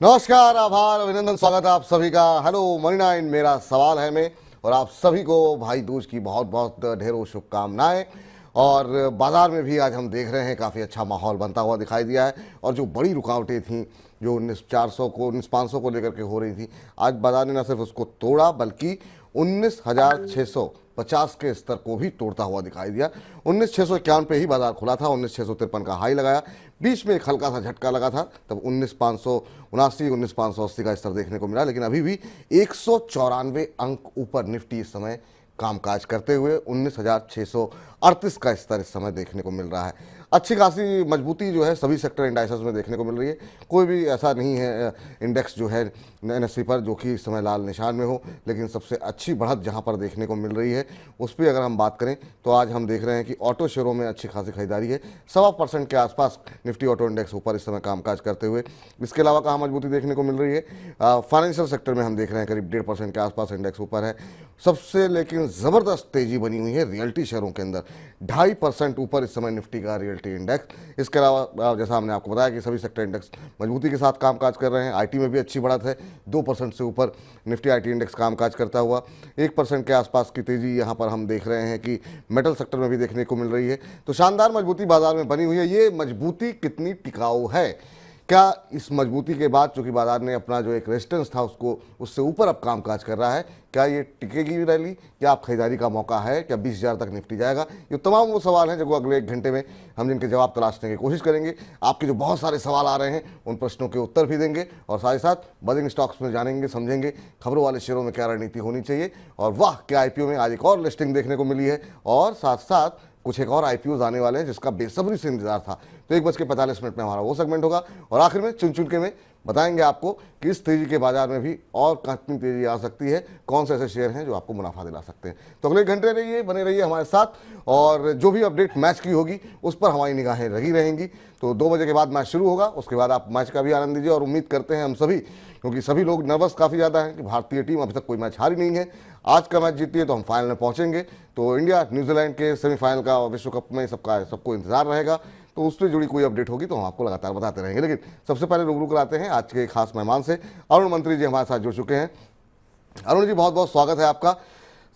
नमस्कार, आभार, अभिनंदन, स्वागत है आप सभी का। हेलो मनी 9 मेरा सवाल है में, और आप सभी को भाई दूज की बहुत बहुत ढेरों शुभकामनाएं। और बाजार में भी आज हम देख रहे हैं काफ़ी अच्छा माहौल बनता हुआ दिखाई दिया है। और जो बड़ी रुकावटें थीं जो 19,400 को 19,500 को लेकर के हो रही थी, आज बाजार ने न सिर्फ उसको तोड़ा बल्कि 19,650 के स्तर को भी तोड़ता हुआ दिखाई दिया। 19,651 पे ही बाजार खुला था, 19,653 का हाई लगाया। बीच में एक हल्का सा झटका लगा था, तब 19,579 19,580 का स्तर देखने को मिला। लेकिन अभी भी 194 अंक ऊपर निफ्टी इस समय कामकाज करते हुए 19,638 का स्तर इस समय देखने को मिल रहा है। अच्छी खासी मजबूती जो है सभी सेक्टर इंडाइसेस में देखने को मिल रही है। कोई भी ऐसा नहीं है इंडेक्स जो है एनएससी पर जो कि इस समय लाल निशान में हो, लेकिन सबसे अच्छी बढ़त जहां पर देखने को मिल रही है उस पर अगर हम बात करें तो आज हम देख रहे हैं कि ऑटो शेयरों में अच्छी खासी खरीदारी है। 1.25% के आसपास निफ्टी ऑटो इंडेक्स ऊपर इस समय कामकाज करते हुए। इसके अलावा कहाँ मजबूती देखने को मिल रही है? फाइनेंशियल सेक्टर में हम देख रहे हैं करीब 1.5% के आसपास इंडेक्स ऊपर है। सबसे लेकिन ज़बरदस्त तेजी बनी हुई है रियल्टी शेयरों के अंदर, 2.5% ऊपर इस समय निफ्टी का रियल्टी इंडेक्स। इसके अलावा जैसा हमने आपको बताया कि सभी सेक्टर इंडेक्स मजबूती के साथ कामकाज कर रहे हैं। आईटी में भी अच्छी बढ़त है, 2% से ऊपर निफ्टी आईटी इंडेक्स कामकाज करता हुआ। 1% के आसपास की तेजी यहाँ पर हम देख रहे हैं कि मेटल सेक्टर में भी देखने को मिल रही है। तो शानदार मजबूती बाजार में बनी हुई है। ये मजबूती कितनी टिकाऊ है? क्या इस मजबूती के बाद चूंकि बाजार ने अपना जो एक रेजिस्टेंस था उसको उससे ऊपर अब कामकाज कर रहा है, क्या ये टिकेगी रैली? क्या आप खरीदारी का मौका है? क्या 20,000 तक निफ्टी जाएगा? ये तमाम वो सवाल हैं जो अगले 1 घंटे में हम जिनके जवाब तलाशने की कोशिश करेंगे। आपके जो बहुत सारे सवाल आ रहे हैं उन प्रश्नों के उत्तर भी देंगे, और साथ ही साथ बजिंग स्टॉक्स में जानेंगे, समझेंगे खबरों वाले शेयरों में क्या रणनीति होनी चाहिए। और वाह, क्या आईपीओ में आज एक और लिस्टिंग देखने को मिली है, और साथ साथ कुछ एक और आईपीओ आने वाले हैं जिसका बेसब्री से इंतजार था। तो 1:45 में हमारा वो सेगमेंट होगा, और आखिर में चुन चुन के में बताएंगे आपको कि इस तेजी के बाजार में भी और कितनी तेजी आ सकती है, कौन से ऐसे शेयर हैं जो आपको मुनाफा दिला सकते हैं। तो अगले घंटे रहिए, बने रहिए हमारे साथ, और जो भी अपडेट मैच की होगी उस पर हमारी निगाहें लगी रहेंगी। तो 2 बजे के बाद मैच शुरू होगा, उसके बाद आप मैच का भी आनंद लीजिए। और उम्मीद करते हैं हम सभी, क्योंकि सभी लोग नर्वस काफ़ी ज़्यादा हैं कि भारतीय टीम अभी तक कोई मैच हारी नहीं है, आज का मैच जीती है तो हम फाइनल में पहुंचेंगे। तो इंडिया न्यूजीलैंड के सेमीफाइनल का विश्व कप में सबको इंतजार रहेगा। तो उससे जुड़ी कोई अपडेट होगी तो हम आपको लगातार बताते रहेंगे। लेकिन सबसे पहले रूबरू कराते हैं आज के खास मेहमान से। अरुण मंत्री जी हमारे साथ जुड़ चुके हैं। अरुण जी, बहुत बहुत स्वागत है आपका।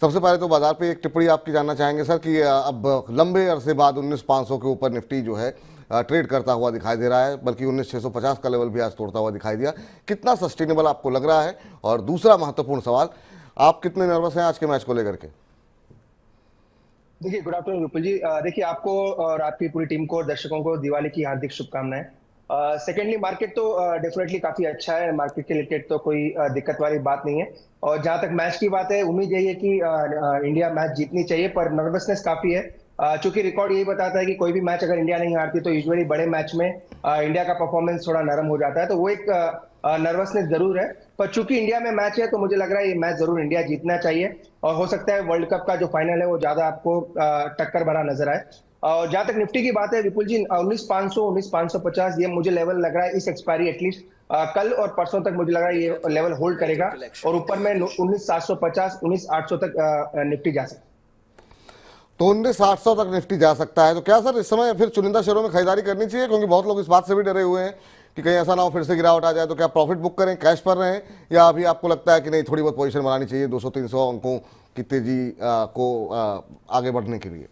सबसे पहले तो बाजार पे एक टिप्पणी आपकी जानना चाहेंगे सर कि अब लंबे अरसे बाद 19,500 के ऊपर निफ्टी जो है ट्रेड करता हुआ दिखाई दे रहा है, बल्कि 19,650 का लेवल भी आज तोड़ता हुआ दिखाई दिया। कितना सस्टेनेबल आपको लग रहा है? और दूसरा महत्वपूर्ण सवाल, आप कितने नर्वस हैं आज के मैच को लेकर के? देखिए, गुड आफ्टरनून विपुल जी। देखिए, आपको और आपकी पूरी टीम को और दर्शकों को दिवाली की हार्दिक शुभकामनाएं। सेकेंडली, मार्केट तो डेफिनेटली काफी अच्छा है। मार्केट के रिलेटेड तो कोई दिक्कत वाली बात नहीं है। और जहां तक मैच की बात है, उम्मीद यही है कि इंडिया मैच जीतनी चाहिए, पर नर्वसनेस काफी है। चूंकि रिकॉर्ड यही बताता है कि कोई भी मैच अगर इंडिया नहीं हारती तो यूजुअली बड़े मैच में इंडिया का परफॉर्मेंस थोड़ा नरम हो जाता है, तो वो एक नर्वसनेस जरूर है। पर चूंकि इंडिया में मैच है तो मुझे लग रहा है ये मैच जरूर इंडिया जीतना चाहिए, और हो सकता है वर्ल्ड कप का जो फाइनल है वो ज्यादा आपको टक्कर भरा नजर आए। और जहां तक निफ्टी की बात है विपुल जी, 19,500 19,550 ये मुझे लेवल लग रहा है इस एक्सपायरी एटलीस्ट कल और परसों तक मुझे लग रहा है ये लेवल होल्ड करेगा, और ऊपर में 19,750 19,800 तक निफ्टी जा सकता है। तो 19,800 तक निफ्टी जा सकता है। तो क्या सर इस समय फिर चुनिंदा शेयरों में खरीदारी करनी चाहिए? क्योंकि बहुत लोग इस बात से भी डरे हुए हैं कि कहीं ऐसा ना हो फिर से गिरावट आ जाए। तो क्या प्रॉफिट बुक करें, कैश पर रहें, या अभी आपको लगता है कि नहीं थोड़ी बहुत पोजीशन बनानी चाहिए 200-300 अंकों की तेजी को आगे बढ़ने के लिए?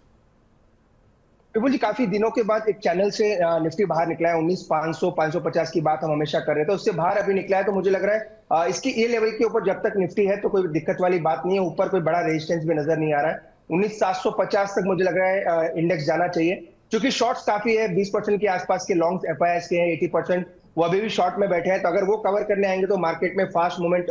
विपुल जी, काफी दिनों के बाद एक चैनल से निफ्टी बाहर निकला है। 19,500 550 की बात हम हमेशा कर रहे थे, उससे बाहर अभी निकला है। तो मुझे लग रहा है इसकी ये लेवल के ऊपर जब तक निफ्टी है तो कोई दिक्कत वाली बात नहीं है। ऊपर कोई बड़ा रेजिस्टेंस भी नजर नहीं आ रहा है। 19,750 तक मुझे लग रहा है इंडेक्स जाना चाहिए। क्योंकि शॉर्ट्स काफी है, 20% के आसपास के लॉन्ग एफआईआईस के हैं, 80% वो अभी भी शॉर्ट में बैठे हैं। तो अगर वो कवर करने आएंगे तो मार्केट में फास्ट मूवमेंट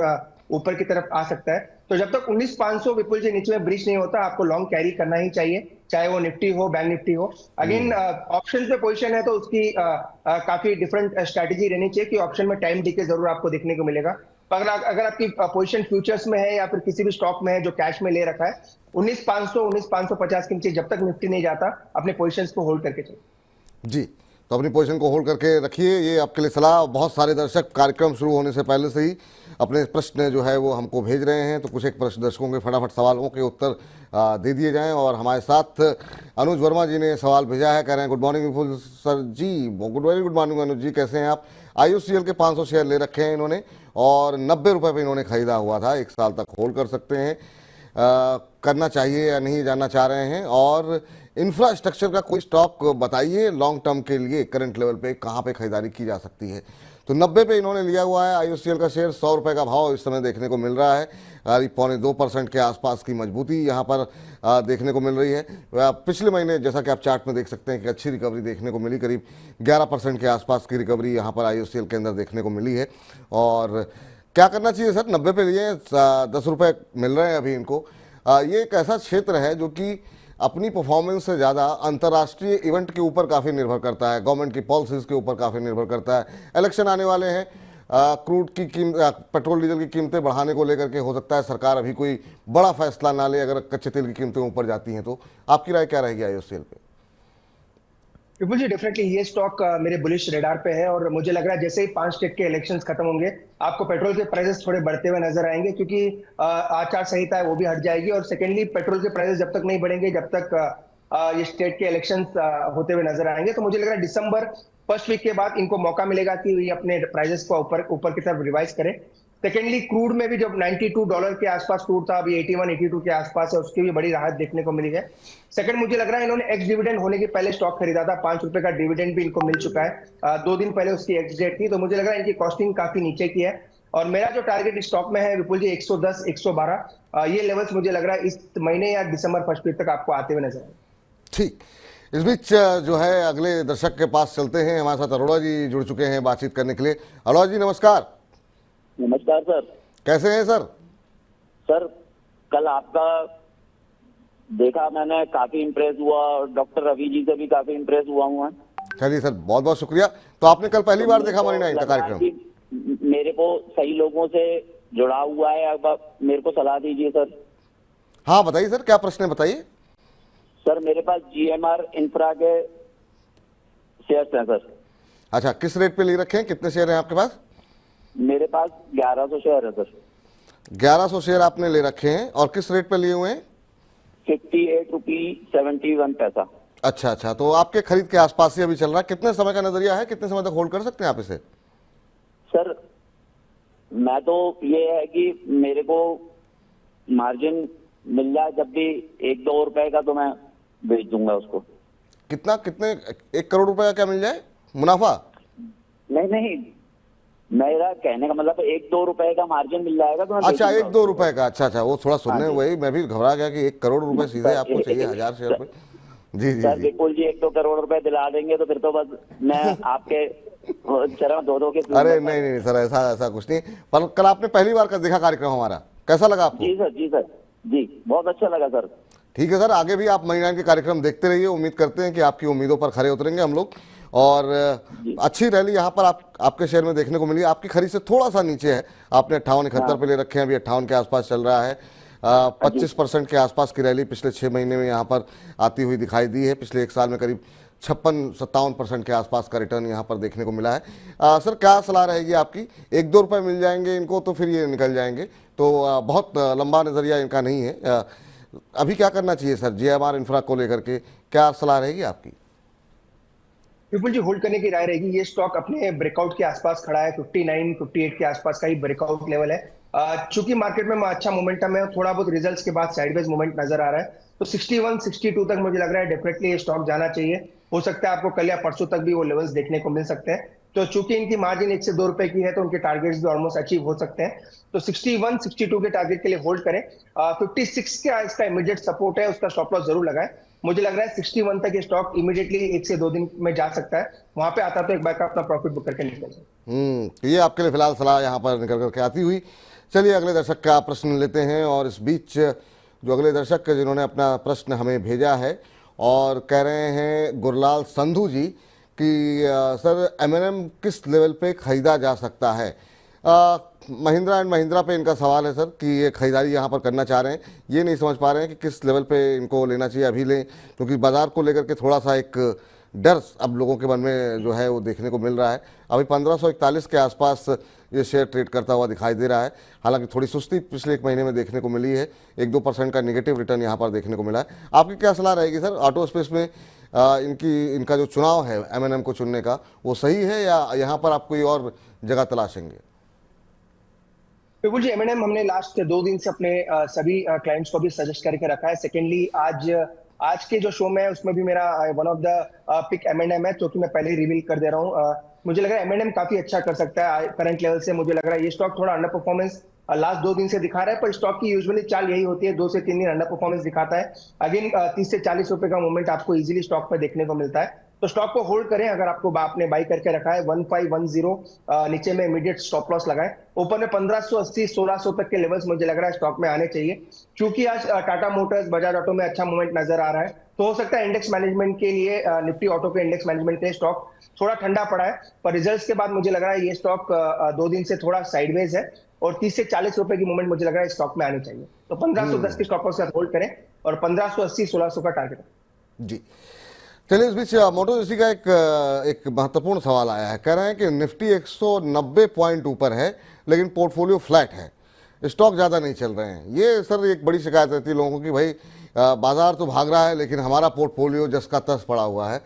ऊपर की तरफ आ सकता है। तो जब तक 19,500 विपुल जी नीचे में ब्रीच नहीं होता, आपको लॉन्ग कैरी करना ही चाहिए, चाहे वो निफ्टी हो बैंक निफ्टी हो। अगेन ऑप्शन पे पोजीशन है तो उसकी काफी डिफरेंट स्ट्रैटेजी रहनी चाहिए कि ऑप्शन में टाइम डीके जरूर आपको देखने को मिलेगा। पर अगर आपकी पोजीशन फ्यूचर्स में है या फिर किसी भी स्टॉक में है जो कैश में ले रखा है, 19,500 19,550 के नीचे जब तक निफ्टी नहीं जाता अपने पोजीशंस को होल्ड करके चलिए। जी, तो अपनी पोजीशन को होल्ड करके रखिए, ये आपके लिए सलाह। बहुत सारे दर्शक कार्यक्रम शुरू होने से पहले से ही अपने प्रश्न जो है वो हमको भेज रहे हैं, तो कुछ एक प्रश्न दर्शकों के फटाफट सवालों के उत्तर दे दिए जाएं। और हमारे साथ अनुज वर्मा जी ने सवाल भेजा है, कह रहे हैं गुड मॉर्निंग विपुल सर जी। वेरी गुड मॉर्निंग अनुज जी, कैसे हैं आप? IOCL के 500 शेयर ले रखे हैं इन्होंने और 90 रुपये पे इन्होंने खरीदा हुआ था, 1 साल तक होल्ड कर सकते हैं, करना चाहिए या नहीं जानना चाह रहे हैं। और इंफ्रास्ट्रक्चर का कोई स्टॉक बताइए लॉन्ग टर्म के लिए, करंट लेवल पे कहाँ पे खरीदारी की जा सकती है। तो 90 पे इन्होंने लिया हुआ है IOCL का शेयर, 100 रुपये का भाव इस समय देखने को मिल रहा है। पौने 2% के आसपास की मजबूती यहाँ पर देखने को मिल रही है। पिछले महीने जैसा कि आप चार्ट में देख सकते हैं कि अच्छी रिकवरी देखने को मिली, करीब 11% के आसपास की रिकवरी यहाँ पर IOCL के अंदर देखने को मिली है। और क्या करना चाहिए सर? 90 पे लिए 10 रुपये मिल रहे हैं अभी इनको। ये एक ऐसा क्षेत्र है जो कि अपनी परफॉर्मेंस से ज़्यादा अंतर्राष्ट्रीय इवेंट के ऊपर काफ़ी निर्भर करता है, गवर्नमेंट की पॉलिसीज़ के ऊपर काफ़ी निर्भर करता है। इलेक्शन आने वाले हैं, क्रूड की पेट्रोल डीजल की कीमतें बढ़ाने को लेकर के हो सकता है सरकार अभी कोई बड़ा फैसला ना ले, अगर कच्चे तेल की कीमतें ऊपर जाती हैं तो आपकी राय क्या रहेगी IOCL पे? विपुल जी, डेफिनेटली ये स्टॉक मेरे बुलिश रेडार पे है और मुझे लग रहा है जैसे ही 5 स्टेट के इलेक्शंस खत्म होंगे आपको पेट्रोल के प्राइसेस थोड़े बढ़ते हुए नजर आएंगे, क्योंकि आचार संहिता है वो भी हट जाएगी। और सेकेंडली पेट्रोल के प्राइसेस जब तक नहीं बढ़ेंगे, जब तक ये स्टेट के इलेक्शंस होते हुए नजर आएंगे, तो मुझे लग रहा है दिसंबर फर्स्ट वीक के बाद इनको मौका मिलेगा कि ये अपने प्राइसेस को ऊपर की तरफ रिवाइज करें। सेकेंडली क्रूड में भी जब $92 के आसपास क्रूड था, अभी 81-82 के आसपास है, उसकी भी बड़ी राहत देखने को मिली है। सेकंड, मुझे लग रहा है इन्होंने एक्स डिविडेंड होने के पहले स्टॉक खरीदा था, 5 रुपए का डिविडेंड भी इनको मिल चुका है। 2 दिन पहले उसकी एक्स डेट थी, तो मुझे लग रहा है इनकी कॉस्टिंग काफी नीचे की है। और मेरा जो टारगेट स्टॉक में है विपुल जी 110, 112 ये लेवल्स मुझे लग रहा है इस महीने या दिसंबर फर्स्ट वीक तक आपको आते हुए नजर आए। ठीक, इस बीच जो है अगले दर्शक के पास चलते हैं। हमारे साथ अरोड़ा जी जुड़ चुके हैं बातचीत करने के लिए। अरोड़ा जी नमस्कार। नमस्कार सर। कैसे हैं सर? सर कल आपका देखा मैंने, काफी इम्प्रेस हुआ और डॉक्टर रवि जी से भी काफी इम्प्रेस हुआ हूँ। चलिए सर, बहुत बहुत शुक्रिया। तो आपने कल पहली बार देखा मनी 9 का कार्यक्रम? मेरे को सही लोगों से जुड़ा हुआ है, अब मेरे को सलाह दीजिए सर। हाँ बताइए सर, क्या प्रश्न है बताइए। सर मेरे पास GMR इंफ्रा के शेयर्स हैं सर। अच्छा, किस रेट पे ले रखे हैं? कितने शेयर हैं आपके पास? मेरे पास 1100 शेयर है सर। 1100 शेयर आपने ले रखे हैं और किस रेट पे लिए हुए हैं? 58.71 अच्छा अच्छा, तो आपके खरीद के आसपास ही अभी चल रहा है। कितने समय का नजरिया है, कितने समय तक होल्ड कर सकते हैं आप इसे? सर मैं तो ये है कि मेरे को मार्जिन मिल जाए, जब भी 1-2 रुपए का, तो मैं बेच दूंगा उसको। कितना, कितने? 1 करोड़ रुपए का क्या मिल जाए मुनाफा? नहीं, मेरा कहने का मतलब 1-2 रुपए का मार्जिन मिल जाएगा तो मैं अच्छा, बेचूंगा 1-2 रुपए का। अच्छा, वो थोड़ा सुनने हाँ वही मैं भी घबरा गया कि 1 करोड़ रुपए सीधे आपको चाहिए 1000 शेयर पे। जी जी सर जी। विपुल जी 1-2 करोड़ रुपए दिला देंगे तो फिर तो बस मैं आपके चरण दो के। अरे नहीं सर, ऐसा कुछ नहीं। पर कल आपने पहली बार का देखा कार्यक्रम हमारा, कैसा लगा आपको? जी सर जी, बहुत अच्छा लगा सर। ठीक है सर, आगे भी आप मनी 9 के कार्यक्रम देखते रहिए। उम्मीद करते हैं कि आपकी उम्मीदों पर खरे उतरेंगे हम लोग। और अच्छी रैली यहाँ पर आपके शेयर में देखने को मिली। आपकी खरीद से थोड़ा सा नीचे है, आपने 58-71 पे ले रखे हैं, अभी 58 के आसपास चल रहा है। 25% के आसपास की रैली पिछले 6 महीने में यहाँ पर आती हुई दिखाई दी है। पिछले 1 साल में करीब 56-57% के आसपास का रिटर्न यहाँ पर देखने को मिला है। सर क्या सलाह रहेगी आपकी? 1-2 रुपये मिल जाएंगे इनको तो फिर ये निकल जाएंगे, तो बहुत लंबा नज़रिया इनका नहीं है। अभी क्या करना चाहिए सर GMR इंफ्रा को लेकर के, क्या सलाह रहेगी आपकी? विपुल जी, होल्ड करने की राय रहेगी। ये स्टॉक अपने ब्रेकआउट के आसपास खड़ा है, 59-58 के आसपास का ही ब्रेकआउट लेवल है। चूंकि मार्केट में अच्छा मोमेंटम है, थोड़ा बहुत रिजल्ट्स के बाद साइडवेज मोमेंट नजर आ रहा है, तो 61-62 तक मुझे लग रहा है डेफिनेटली ये स्टॉक जाना चाहिए। हो सकता है आपको कल या परसों तक भी वो लेवल्स देखने को मिल सकते हैं। तो चूंकि इनकी मार्जिन 1 से 2 रुपए की है, तो उनके टारगेट्स भी ऑलमोस्ट अचीव हो सकते हैं। तो 61-62 के टारगेट के लिए होल्ड करें। 56 का इसका इमीडिएट सपोर्ट है, उसका स्टॉप लॉस जरूर लगाएं। मुझे लग रहा है 61 तक ये स्टॉक इमीडिएटली 1 से 2 दिन में जा सकता है। वहां पे आता तो एक बार का अपना प्रॉफिट बुक करके निकल जाए। ये आपके लिए फिलहाल सलाह यहाँ पर निकल करके आती हुई। चलिए अगले दर्शक का प्रश्न लेते हैं। और इस बीच जो अगले दर्शक जिन्होंने अपना प्रश्न हमें भेजा है और कह रहे हैं गुरलाल संधू जी कि सर M&M किस लेवल पे खरीदा जा सकता है? महिंद्रा एंड महिंद्रा पे इनका सवाल है सर कि ये खरीदारी यहाँ पर करना चाह रहे हैं, ये नहीं समझ पा रहे हैं कि किस लेवल पे इनको लेना चाहिए। अभी लें क्योंकि बाजार को लेकर के थोड़ा सा एक डर अब लोगों के मन में जो है वो देखने को मिल रहा है। अभी 1541 के आसपास ये शेयर ट्रेड करता हुआ दिखाई दे रहा है। हालांकि थोड़ी सुस्ती पिछले एक महीने में देखने को मिली है, 1-2% का नेगेटिव रिटर्न यहाँ पर देखने को मिला है। आपकी क्या सलाह रहेगी सर, ऑटो स्पेस में इनका जो चुनाव है M&M को चुनने का, वो सही है या यहाँ पर आप कोई और जगह तलाशेंगे? बिल्कुल जी, M&M हमने लास्ट 2 दिन से अपने सभी क्लाइंट्स को भी सजेस्ट करके रखा है। सेकेंडली आज के जो शो में है उसमें भी मेरा one of the pick M&M है, जो कि मैं पहले ही रिवील कर दे रहा हूँ। मुझे लग रहा है M&M काफी अच्छा कर सकता है करंट लेवल से। मुझे लग रहा है ये स्टॉक थोड़ा अंडर परफॉर्मेंस लास्ट 2 दिन से दिखा रहा है, पर स्टॉक की यूजुअली चाल यही होती है, 2 से 3 दिन अंडर परफॉर्मेंस दिखाता है। अगेन 30 से 40 रुपए का मूवमेंट आपको इजीली स्टॉक पर देखने को मिलता है। तो स्टॉक को होल्ड करें। अगर आपको आपने बाई करके रखा है 1510 नीचे में इमीडिएट स्टॉप लॉस लगाएं। ऊपर में 1580 1600 तक के लेवल्स मुझे लग रहा है स्टॉक में आने चाहिए, क्योंकि आज टाटा मोटर्स बजाज ऑटो में अच्छा मूवमेंट नजर आ रहा है। तो हो सकता है इंडेक्स मैनेजमेंट के लिए, निफ्टी ऑटो के इंडेक्स मैनेजमेंट के लिए स्टॉक थोड़ा ठंडा पड़ा है, पर रिजल्ट्स के बाद मुझे लग रहा है ये स्टॉक 2 दिन से थोड़ा साइडवेज है और 30 से 40 रुपए की मूवमेंट मुझे लग रहा है स्टॉक में आनी चाहिए। तो 1510 की स्टॉक के साथ होल्ड करें और 1580 1600 का टारगेट है। जी, चलिए इस बीच मोटो जी का एक महत्वपूर्ण सवाल आया है। कह रहे हैं कि निफ्टी 190 पॉइंट ऊपर है लेकिन पोर्टफोलियो फ्लैट है, स्टॉक ज़्यादा नहीं चल रहे हैं। ये सर एक बड़ी शिकायत रहती है लोगों की, भाई बाजार तो भाग रहा है लेकिन हमारा पोर्टफोलियो जस का तस पड़ा हुआ है।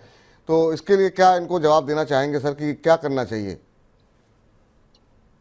तो इसके लिए क्या इनको जवाब देना चाहेंगे सर कि क्या करना चाहिए?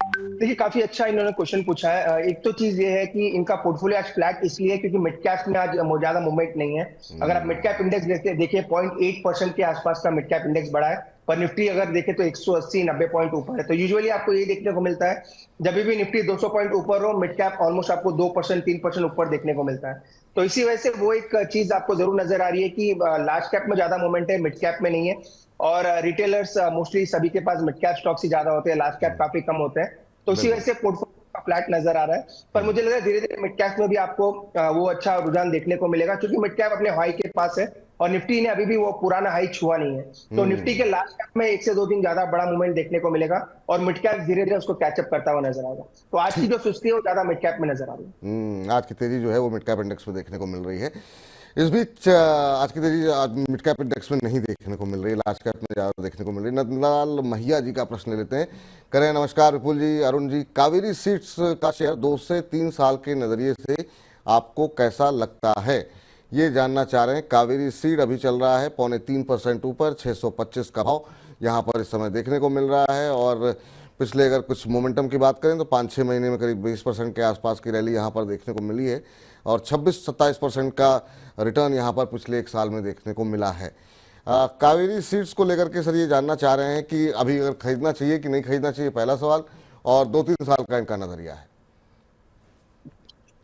देखिए, काफी अच्छा इन्होंने क्वेश्चन पूछा है। एक तो चीज ये है कि इनका पोर्टफोलियो आज फ्लैट इसलिए है क्योंकि मिड कैप में आज ज्यादा मूवमेंट नहीं है। अगर आप मिड कैप इंडेक्स देखिए 0.8% के आसपास का मिड कैप इंडेक्स बढ़ा है, पर निफ्टी अगर देखें तो 180-90 पॉइंट ऊपर है। तो यूजुअली आपको ये देखने को मिलता है, जब भी निफ्टी 200 पॉइंट ऊपर हो, मिड कैप ऑलमोस्ट आपको 2% 3% ऊपर देखने को मिलता है। तो इसी वजह से वो एक चीज आपको जरूर नजर आ रही है कि लार्ज कैप में ज्यादा मूवमेंट है, मिड कैप में नहीं है। और रिटेलर्स मोस्टली सभी के पास मिड कैप स्टॉक्स ही ज्यादा होते हैं, लार्ज कैप काफी कम होते हैं। तो इसी वजह से पोर्टफोलियो का फ्लैट नजर आ रहा है। पर मुझे लग रहा है धीरे धीरे मिड कैप में भी आपको वो अच्छा रुझान देखने को मिलेगा, क्योंकि मिड कैप अपने हाई के पास है और निफ्टी ने अभी भी वो पुराना हाई छुआ नहीं है। तो निफ्टी के लास्ट कैप में 1 से 2 दिन ज्यादा बड़ा मूवमेंट देखने को मिलेगा और मिड कैप धीरे धीरे उसको कैचअप करता हुआ नजर आएगा। तो आज की जो सुस्ती है वो ज्यादा मिड कैप में नजर आ रही है। आज की तेजी जो है वो मिड कैप इंडेक्स में देखने को मिल रही है। इस बीच आज की तेजी मिड कैप इंडेक्स में नहीं देखने को मिल रही, लार्ज कैप में ज़्यादा देखने को मिल रही। नंदलाल महिया जी का प्रश्न ले लेते हैं। करें नमस्कार विपुल जी, अरुण जी, कावेरी सीड्स का शेयर 2 से 3 साल के नज़रिए से आपको कैसा लगता है, ये जानना चाह रहे हैं। कावेरी सीड अभी चल रहा है 0.3% ऊपर, 625 का भाव यहाँ पर इस समय देखने को मिल रहा है। और पिछले अगर कुछ मोमेंटम की बात करें तो 5-6 महीने में करीब 20% के आसपास की रैली यहाँ पर देखने को मिली है और 26-27% का रिटर्न यहाँ पर पिछले 1 साल में देखने को मिला है। कावेरी सीड्स को लेकर के सर ये जानना चाह रहे हैं कि अभी अगर खरीदना चाहिए कि नहीं खरीदना चाहिए, पहला सवाल, और 2-3 साल का इनका नजरिया है।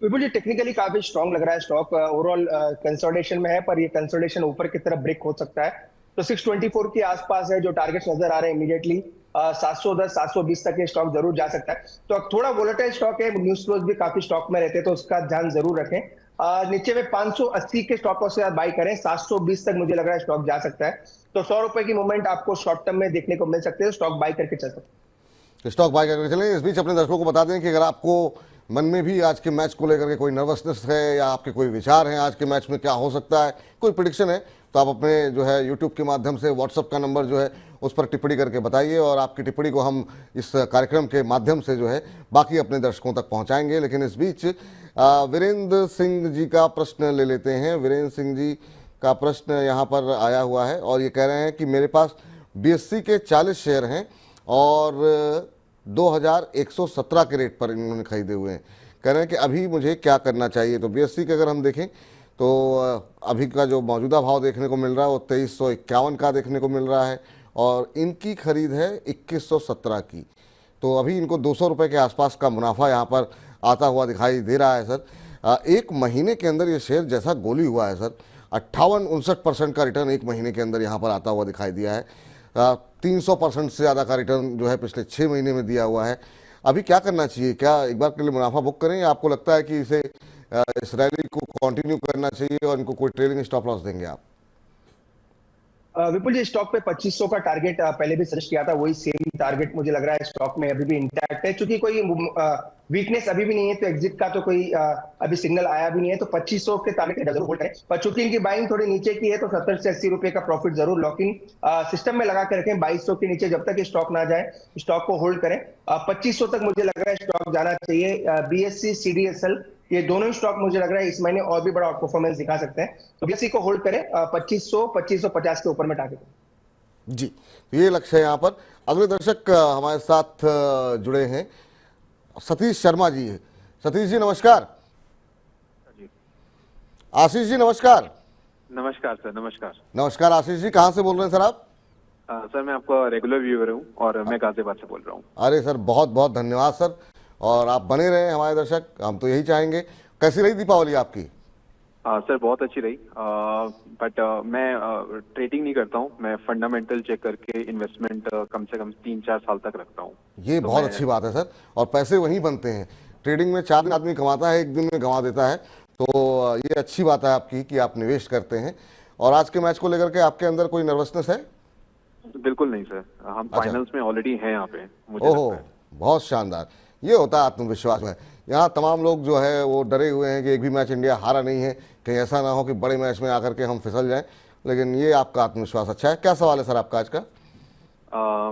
बिल्कुल, ये टेक्निकली काफी स्ट्रांग लग रहा है स्टॉक, ओवरऑल कंसोलिडेशन में है, पर ये कंसोलिडेशन ऊपर की तरफ ब्रेक हो सकता है। तो 624 के आसपास है जो टारगेट्स नजर आ रहे हैं इमीडिएटली। 710 720 तक ये स्टॉक जरूर जा सकता है। तो थोड़ा वोलेटाइल स्टॉक है, न्यूज फ्लोज भी काफी स्टॉक में रहते हैं, तो उसका ध्यान जरूर रखें। नीचे में 580 के स्टॉक से बाई करें, 720 तक मुझे लग रहा है स्टॉक जा सकता है। तो 100 रुपए की मूवमेंट आपको शॉर्ट टर्म में देखने को मिल सकते हैं, स्टॉक बाई करके चल सकते हैं। स्टॉक बाय करके चलें। इस बीच अपने दर्शकों को बता दें कि अगर आपको मन में भी आज के मैच को लेकर के कोई नर्वसनेस है या आपके कोई विचार हैं आज के मैच में क्या हो सकता है, कोई प्रेडिक्शन है, तो आप अपने जो है यूट्यूब के माध्यम से व्हाट्सअप का नंबर जो है उस पर टिप्पणी करके बताइए और आपकी टिप्पणी को हम इस कार्यक्रम के माध्यम से जो है बाकी अपने दर्शकों तक पहुंचाएंगे। लेकिन इस बीच वीरेंद्र सिंह जी का प्रश्न ले लेते हैं। वीरेंद्र सिंह जी का प्रश्न यहाँ पर आया हुआ है और ये कह रहे हैं कि मेरे पास BSE के 40 शेयर हैं और 2117 के रेट पर इन्होंने खरीदे हुए हैं। कह रहे हैं कि अभी मुझे क्या करना चाहिए। तो BSE के अगर हम देखें तो अभी का जो मौजूदा भाव देखने को मिल रहा है वो 2351 का देखने को मिल रहा है और इनकी खरीद है 2117 की। तो अभी इनको 200 रुपये के आसपास का मुनाफा यहाँ पर आता हुआ दिखाई दे रहा है सर। 1 महीने के अंदर ये शेयर जैसा गोली हुआ है सर, 58-59% का रिटर्न 1 महीने के अंदर यहाँ पर आता हुआ दिखाई दिया है। 300% से ज़्यादा का रिटर्न जो है पिछले 6 महीने में दिया हुआ है। अभी क्या करना चाहिए, क्या एक बार के लिए मुनाफा बुक करें या आपको लगता है कि इसे इस रैली को कंटिन्यू करना चाहिए और इनको कोई ट्रेलिंग स्टॉप लॉस देंगे आप? विपुल जी, स्टॉक पे 2500 का टारगेट पहले भी सजेस्ट किया था, वही सेम टारगेट मुझे लग रहा है स्टॉक में अभी भी इंटैक्ट है, क्योंकि कोई वीकनेस अभी भी नहीं है, तो एग्जिट का तो कोई अभी सिग्नल आया भी नहीं है, तो 2500 के टारगेट जरूर होल्ड करें। पर चूंकि इनकी बाइंग थोड़ी नीचे की है, तो 70 से 80 रुपए का प्रॉफिट जरूर लॉकिंग सिस्टम में लगा के रखें। 2200 के नीचे जब तक स्टॉक ना जाए, स्टॉक को होल्ड करें। 2500 तक मुझे लग रहा है स्टॉक जाना चाहिए। बीएससी, सीडीएसएल, ये दोनों ही स्टॉक मुझे लग रहा है इस महीने और भी बड़ा आउट परफॉर्मेंस दिखा सकते हैं, तो बीएससी को होल्ड करें। 2500 2550 के ऊपर में टारगेट। जी, तो ये लक्ष्य है यहाँ पर। अगले दर्शक हमारे साथ जुड़े हैं, सतीश शर्मा जी है। सतीश जी नमस्कार। जी आशीष जी नमस्कार। नमस्कार सर। नमस्कार नमस्कार आशीष जी, कहाँ से बोल रहे हैं सर आप? सर मैं आपका रेगुलर व्यूअर हूँ और मैं गाजियाबाद से बोल रहा हूँ। अरे सर बहुत बहुत धन्यवाद सर, और आप बने रहे हमारे दर्शक, हम तो यही चाहेंगे। कैसी रही दीपावली आपकी? सर बहुत अच्छी रही, बट मैं ट्रेडिंग नहीं करता हूँ। मैं फंडामेंटल चेक करके इन्वेस्टमेंट कम से कम 3-4 साल तक रखता हूँ। ये तो बहुत अच्छी बात है सर, और पैसे वहीं बनते हैं। ट्रेडिंग में 4 दिन आदमी कमाता है, 1 दिन में गंवा देता है, तो ये अच्छी बात है आपकी कि आप निवेश करते हैं। और आज के मैच को लेकर के आपके अंदर कोई नर्वसनेस है? बिल्कुल नहीं सर, हम फाइनल्स में ऑलरेडी हैं यहाँ पे, मुझे ओहो, लगता है। बहुत शानदार। ये होता है आत्मविश्वास में। यहाँ तमाम लोग जो है वो डरे हुए हैं कि एक भी मैच इंडिया हारा नहीं है, कहीं ऐसा ना हो कि बड़े मैच में आकर के हम फिसल जाएं, लेकिन ये आपका आत्मविश्वास अच्छा है। क्या सवाल है सर आपका आज का?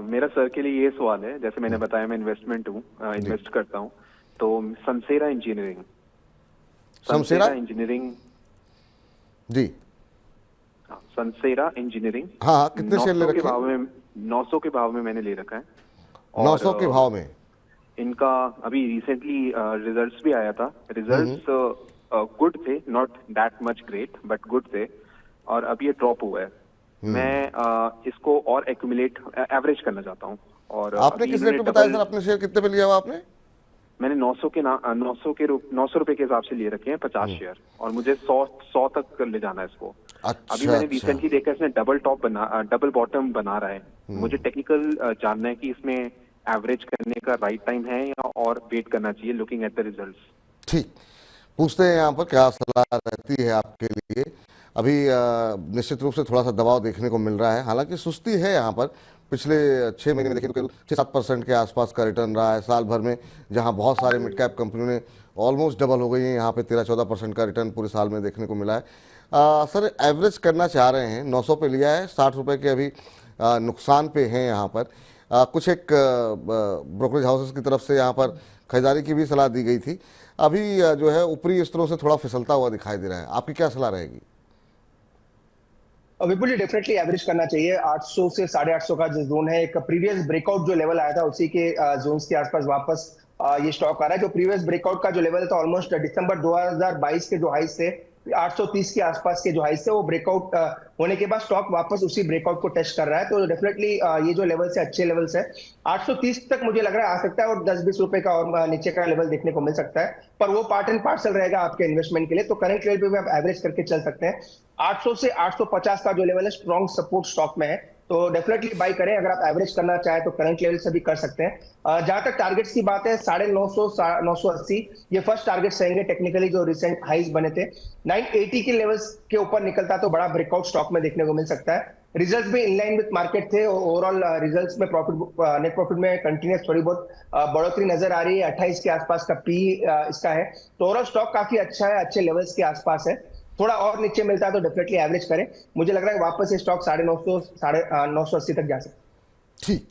मेरा सर के लिए ये सवाल है, जैसे मैंने बताया मैं इन्वेस्ट करता हूँ, तो सनसेरा इंजीनियरिंग जी, सनसेरा इंजीनियरिंग हाँ, कितने शेयर ले 900 के रखे? भाव में 900 के भाव में मैंने ले रखा है। 900 के भाव में? इनका अभी रिसेंटली रिजल्ट्स भी आया था। रिजल्ट्स गुड थे, not that much great but good थे, और अभी ये ड्रॉप हुआ है। मैं इसको और एक्यूमुलेट एवरेज करना चाहता हूँ। और आपने किस रेट पे बताया सर? अपने शेयर कितने पे लिया हुआ आपने? मैंने 900 रुपए के हिसाब से लिए रखे हैं 50 शेयर, और मुझे 100 तक ले जाना है इसको। अच्छा, अभी मैंने रिसेंटली देखा इसने डबल बॉटम बना रहा है। मुझे टेक्निकल जानना है कि इसमें एवरेज करने का राइट टाइम है या और वेट करना चाहिए, लुकिंग एट द रिजल्ट्स। ठीक, पूछते हैं यहाँ पर क्या सलाह रहती है आपके लिए। अभी निश्चित रूप से थोड़ा सा दबाव देखने को मिल रहा है, हालांकि सुस्ती है यहाँ पर। पिछले 6 महीने में देखें तो 6-7% के आसपास का रिटर्न रहा है साल भर में, जहाँ बहुत सारे मिड कैप कंपनियों ने ऑलमोस्ट डबल हो गई हैं। यहाँ पे 13-14% का रिटर्न पूरे साल में देखने को मिला है। सर एवरेज करना चाह रहे हैं, 900 पे लिया है, 60 रुपये के अभी नुकसान पे हैं यहाँ पर। कुछ एक ब्रोकरेज हाउसेस की तरफ से यहाँ पर खरीदारी की भी सलाह दी गई थी। अभी जो है ऊपरी स्तरों से थोड़ा फिसलता हुआ दिखाई दे रहा है, आपकी क्या सलाह रहेगी? विपुल जी, डेफिनेटली एवरेज करना चाहिए। 800 से 850 का जो जोन है, एक प्रीवियस ब्रेकआउट जो लेवल आया था उसी के जोन्स के आसपास वापस ये स्टॉक आ रहा है। जो प्रीवियस ब्रेकआउट का जो लेवल था ऑलमोस्ट दिसंबर 2022 के जो हाइस थे, 830 के आसपास के जो हाइस थे, वो ब्रेकआउट होने के बाद स्टॉक वापस उसी ब्रेकआउट को टेस्ट कर रहा है। तो डेफिनेटली ये जो लेवल्स है अच्छे लेवल्स है। 830 तक मुझे लग रहा है आ सकता है, और 10-20 रुपए का और नीचे का लेवल देखने को मिल सकता है, पर वो पार्ट एंड पार्सल रहेगा आपके इन्वेस्टमेंट के लिए। तो करंट लेवल पे भी आप एवरेज करके चल सकते हैं। 800 से 850 का जो लेवल है स्ट्रॉन्ग सपोर्ट स्टॉक में है, तो डेफिनेटली बाई करें। अगर आप एवरेज करना चाहें तो करंट लेवल से भी कर सकते हैं। जहां तक टारगेट्स की बात है, 950 980 ये फर्स्ट टारगेट्स रहेंगे टेक्निकली, जो रिसेंट हाइज बने थे। 980 के लेवल्स के ऊपर निकलता तो बड़ा ब्रेकआउट स्टॉक में देखने को मिल सकता है। रिजल्ट्स भी इनलाइन विद मार्केट थे। ओवरऑल रिजल्ट्स में नेट प्रॉफिट में कंटिन्यूस थोड़ी बहुत बढ़ोतरी नजर आ रही है। 28 के आसपास का पी इसका है, तो ओवरऑल स्टॉक काफी अच्छा है, अच्छे लेवल्स के आसपास है। थोड़ा और नीचे मिलता है तो डेफिनेटली एवरेज करें। मुझे लग रहा है वापस ये स्टॉक 950 980 तक जा सकता है। ठीक,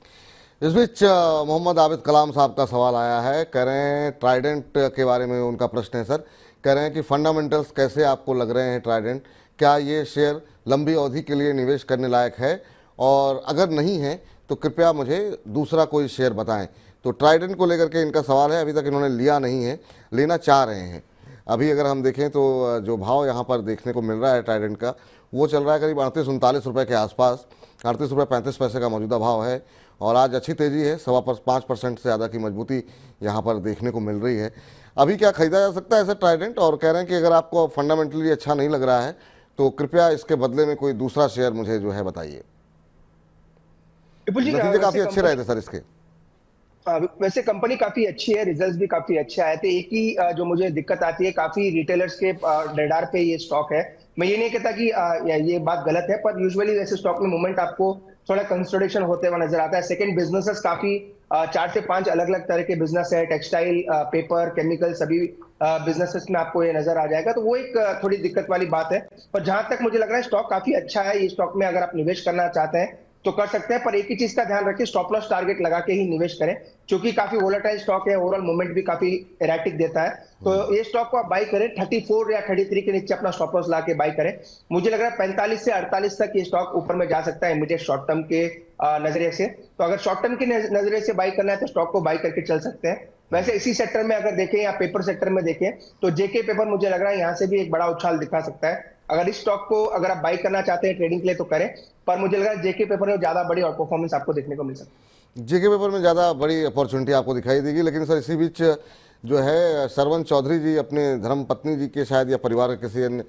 इस बीच मोहम्मद आबिद कलाम साहब का सवाल आया है, कह रहे हैं ट्राइडेंट के बारे में उनका प्रश्न है सर। कह रहे हैं कि फंडामेंटल्स कैसे आपको लग रहे हैं ट्राइडेंट, क्या ये शेयर लंबी अवधि के लिए निवेश करने लायक है, और अगर नहीं है तो कृपया मुझे दूसरा कोई शेयर बताएं। तो ट्राइडेंट को लेकर के इनका सवाल है, अभी तक इन्होंने लिया नहीं है, लेना चाह रहे हैं। अभी अगर हम देखें तो जो भाव यहाँ पर देखने को मिल रहा है ट्राइडेंट का, वो चल रहा है करीब 38-39 रुपये के आसपास। 38 रुपये 35 पैसे का मौजूदा भाव है, और आज अच्छी तेज़ी है, 5% से ज़्यादा की मजबूती यहाँ पर देखने को मिल रही है। अभी क्या खरीदा जा सकता है ऐसा ट्राइडेंट? और कह रहे हैं कि अगर आपको फंडामेंटली अच्छा नहीं लग रहा है तो कृपया इसके बदले में कोई दूसरा शेयर मुझे जो है बताइए। नतीजे काफ़ी अच्छे रहे थे सर इसके। वैसे कंपनी काफी अच्छी है, रिजल्ट्स भी काफी अच्छे आए थे। एक ही जो मुझे दिक्कत आती है, काफी रिटेलर्स के रडार पे ये स्टॉक है। मैं ये नहीं कहता कि ये बात गलत है, पर यूजुअली वैसे स्टॉक में मूवमेंट आपको थोड़ा कंसोलिडेशन होते हुए नजर आता है। सेकंड, बिजनेसेस काफी 4 से 5 अलग अलग तरह के बिजनेस है, टेक्सटाइल, पेपर, केमिकल, सभी बिजनेसेस में आपको ये नजर आ जाएगा। तो वो एक थोड़ी दिक्कत वाली बात है। पर जहां तक मुझे लग रहा है स्टॉक काफी अच्छा है। ये स्टॉक में अगर आप निवेश करना चाहते हैं तो कर सकते हैं, पर एक ही चीज का ध्यान रखें, स्टॉप लॉस टारगेट लगा के ही निवेश करें, क्योंकि काफी वोलेटाइल स्टॉक है, ओवरऑल मूवमेंट भी काफी एराटिक देता है। तो ये स्टॉक को आप बाई करें, 34 या 33 के नीचे अपना स्टॉप लॉस ला के बाई करें। मुझे लग रहा है 45 से 48 तक ये स्टॉक ऊपर में जा सकता है इमीडिएट शॉर्ट टर्म के नजरिए से। तो अगर शॉर्ट टर्म के नजरिए से बाई करना है तो स्टॉक को बाई करके चल सकते हैं। वैसे इसी सेक्टर में अगर देखें या पेपर सेक्टर में देखें तो जेके पेपर मुझे लग रहा है यहाँ से भी एक बड़ा उछाल दिखा सकता है। अगर इस स्टॉक को अगर आप बाई करना चाहते हैं ट्रेडिंग के लिए तो करें, पर मुझे लग रहा है जेके पेपर में ज्यादा बड़ी और परफॉर्मेंस आपको देखने को मिल सकती है। जेके पेपर में ज़्यादा बड़ी अपॉर्चुनिटी आपको दिखाई देगी। लेकिन सर इसी बीच जो है सरवन चौधरी जी अपने धर्म पत्नी जी के शायद या परिवार के किसी अन्य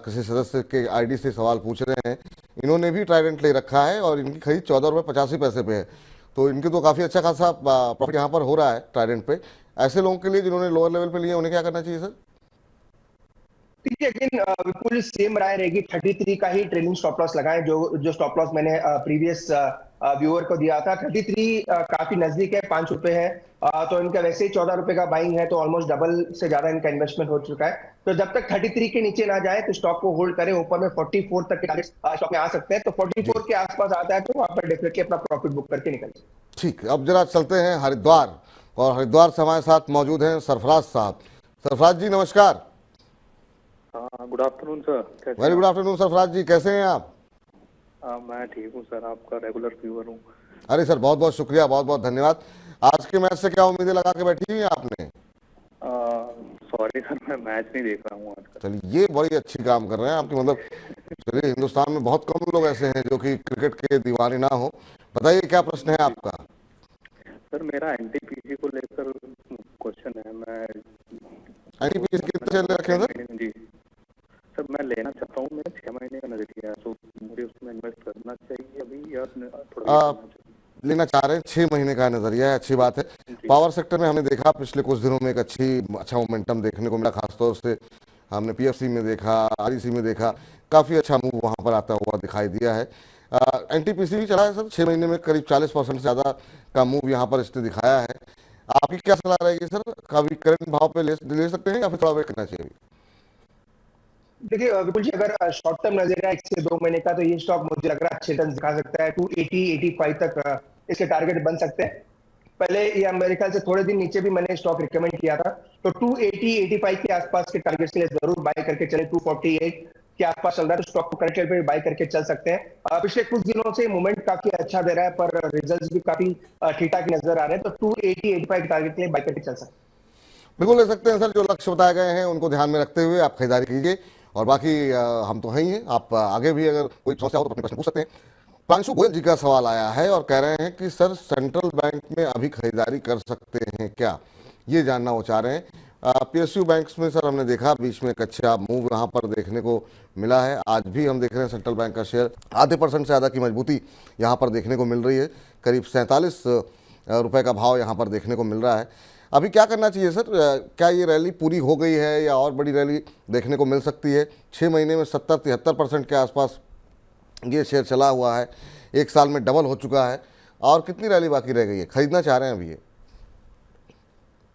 किसी सदस्य के आईडी से सवाल पूछ रहे हैं। इन्होंने भी ट्राइडेंट ले रखा है और इनकी खरीद 14 रुपये 85 पैसे पे है, तो इनकी तो काफ़ी अच्छा खासा प्रॉफिट यहाँ पर हो रहा है ट्राइडेंट पे। ऐसे लोगों के लिए जिन्होंने लोअर लेवल पे लिए उन्हें क्या करना चाहिए सर? देखिए अगेन बिल्कुल सेम राय रहेगी, 33 का ही ट्रेलिंग स्टॉप लॉस लगाएं। जो स्टॉप लॉस मैंने प्रीवियस व्यूअर को दिया था, 33 काफी नजदीक है, 5 रुपए है। तो इनका वैसे ही 14 रुपए का बाइंग है, तो ऑलमोस्ट डबल से ज्यादा इनका इन्वेस्टमेंट हो चुका है। तो जब तक 33 के नीचे ना जाए तो स्टॉक को होल्ड करें। ऊपर में 44 तक के टारगेट स्टॉक में आ सकते हैं, तो 44 के आसपास आता है तो वहां पर डेफिनेटली अपना प्रॉफिट बुक करके निकल। ठीक, अब जरा चलते हैं हरिद्वार, और हरिद्वार से हमारे साथ मौजूद हैं सरफराज साहब। सरफराज जी नमस्कार। हाँ, गुड आफ्टरनून सर। कैसे वेरी गुड आफ्टरनून सरफराज जी, कैसे हैं आप? मैं ठीक हूँ सर, आपका रेगुलर व्यूअर हूँ। अरे सर बहुत बहुत शुक्रिया, बहुत बहुत धन्यवाद। आज के मैच से क्या उम्मीदें लगा के बैठी हुई हैं आपने? सॉरी सर, मैं मैच नहीं देख रहा हूँ आज का। चलिए ये बड़ी अच्छी काम कर रहे हैं आपकी, मतलब चलिए हिंदुस्तान में बहुत कम लोग ऐसे हैं जो कि क्रिकेट के दीवाने ना हो। बताइए क्या प्रश्न है आपका? सर मेरा एनटीपीसी को लेकर क्वेश्चन है। मैं एनटीपीसी कितने चल रखे हैं सर? जी सर, मैं लेना चाहता हूँ। मेरा 6 महीने का नजरिया है, तो मुझे उसमें इन्वेस्ट करना चाहिए अभी या थोड़ा लेना चाह रहे हैं? 6 महीने का नजरिया है, अच्छी बात है। पावर सेक्टर में हमने देखा पिछले कुछ दिनों में एक अच्छा मोमेंटम देखने को मिला, खासतौर से हमने पीएफसी में देखा, आरईसी में देखा, काफ़ी अच्छा मूव वहाँ पर आता हुआ दिखाई दिया है। एनटीपीसी भी चला है सर, 6 महीने में करीब 40% से ज़्यादा का मूव यहाँ पर इसने दिखाया है। आपकी क्या सलाह रहेगी सर? कभी करंट भाव पे ले सकते हैं या फिर थोड़ा वेट करना चाहिए? देखिए विपुल जी, अगर शॉर्ट टर्म नजरिया 1 से 2 महीने का, तो ये स्टॉक मुझे लग रहा है अच्छे रिटर्न दिखा सकता है। 280-85 तक इसके टारगेट बन सकते हैं। पहले ये मेरे ख्याल से थोड़े दिन नीचे भी मैंने स्टॉक रिकमेंड किया था, तो 280-85 के आसपास के टारगेट्स के लिए जरूर बाय करके चले। 248 के आसपास चल रहा है तो स्टॉक को करेक्ट लेवल पे बाय करके चल सकते हैं। पिछले कुछ दिनों से मूवमेंट काफी अच्छा दे रहा है, पर रिजल्ट्स भी काफी ठीक ठाक नजर आ रहे हैं, तो 280-85 के टारगेट के लिए बाय करके चल सकते हैं। बिल्कुल ले सकते हैं सर, जो लक्ष्य बताए गए हैं उनको ध्यान में रखते हुए आप खरीदारी कीजिए। और बाकी हम तो हैं ही हैं, आप आगे भी अगर कोई समस्या हो तो अपने प्रश्न पूछ सकते हैं। प्रांशु गोयल जी का सवाल आया है और कह रहे हैं कि सर सेंट्रल बैंक में अभी खरीदारी कर सकते हैं क्या, ये जानना वो चाह रहे हैं। पीएसयू बैंक्स में सर हमने देखा बीच में एक अच्छा मूव यहाँ पर देखने को मिला है। आज भी हम देख रहे हैं सेंट्रल बैंक का शेयर आधे % से ज़्यादा की मजबूती यहाँ पर देखने को मिल रही है। करीब 47 रुपये का भाव यहाँ पर देखने को मिल रहा है। अभी क्या करना चाहिए सर? क्या ये रैली पूरी हो गई है या और बड़ी रैली देखने को मिल सकती है? 6 महीने में 70-73% के आसपास ये शेयर चला हुआ है, 1 साल में डबल हो चुका है, और कितनी रैली बाकी रह गई है? खरीदना चाह रहे हैं अभी ये?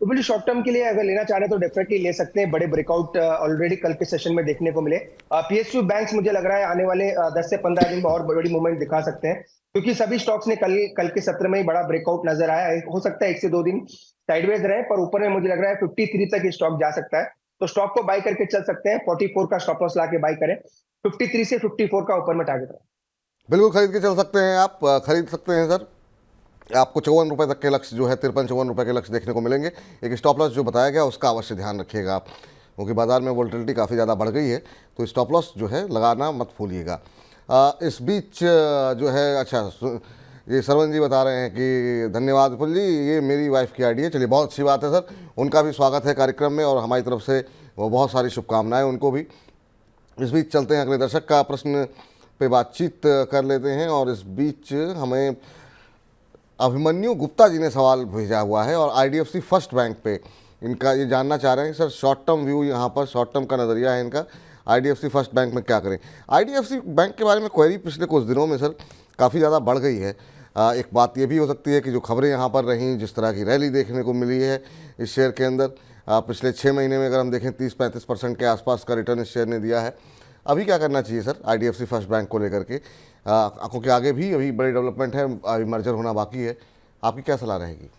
तो बिल्कुल शॉर्ट टर्म के लिए अगर लेना चाह रहे हैं तो डेफिनेटली ले सकते हैं। बड़े ब्रेकआउट ऑलरेडी कल के सेशन में देखने को मिले। पीएसयू बैंक्स मुझे लग रहा है आने वाले 10 से 15 दिन में और बड़ी मूवमेंट दिखा सकते हैं, क्योंकि सभी स्टॉक्स ने कल के सत्र में ही बड़ा ब्रेकआउट नजर आया है। हो सकता है 1 से 2 दिन साइडवेज रहे, पर ऊपर में मुझे लग रहा है 53 तक ये स्टॉक जा सकता है, तो स्टॉक को बाय करके चल सकते हैं। 44 का स्टॉप लॉस ला के बाय करें, 53 से 54 का ऊपर में टारगेट रहे। बिल्कुल खरीद के चल सकते हैं, आप खरीद सकते हैं सर। आपको 54 रुपये तक के लक्ष्य जो है 53-54 रुपये के लक्ष्य देखने को मिलेंगे। एक स्टॉप लॉस जो बताया गया उसका अवश्य ध्यान रखिएगा आप, क्योंकि बाजार में वोलेटिलिटी काफ़ी ज़्यादा बढ़ गई है, तो स्टॉप लॉस जो है लगाना मत भूलिएगा। इस बीच जो है अच्छा ये सरवन जी बता रहे हैं कि धन्यवाद विपुल जी, ये मेरी वाइफ की आईडी है। चलिए बहुत अच्छी बात है सर, उनका भी स्वागत है कार्यक्रम में और हमारी तरफ से वो बहुत सारी शुभकामनाएँ उनको भी। इस बीच चलते हैं अगले दर्शक का प्रश्न पे बातचीत कर लेते हैं, और इस बीच हमें अभिमन्यु गुप्ता जी ने सवाल भेजा हुआ है और आईडीएफसी फर्स्ट बैंक पे इनका ये जानना चाह रहे हैं सर, शॉर्ट टर्म व्यू यहाँ पर, शॉर्ट टर्म का नज़रिया है इनका, आईडीएफसी फर्स्ट बैंक में क्या करें। आईडीएफसी बैंक के बारे में क्वेरी पिछले कुछ दिनों में सर काफ़ी ज़्यादा बढ़ गई है। एक बात ये भी हो सकती है कि जो खबरें यहाँ पर रहीं, जिस तरह की रैली देखने को मिली है इस शेयर के अंदर, पिछले 6 महीने में अगर हम देखें 30-35% के आसपास का रिटर्न इस शेयर ने दिया है। अभी क्या करना चाहिए सर आईडीएफसी फर्स्ट बैंक को लेकर के, क्योंकि आगे भी अभी बड़ी डेवलपमेंट है, अभी मर्जर होना बाकी है, आपकी क्या सलाह रहेगी?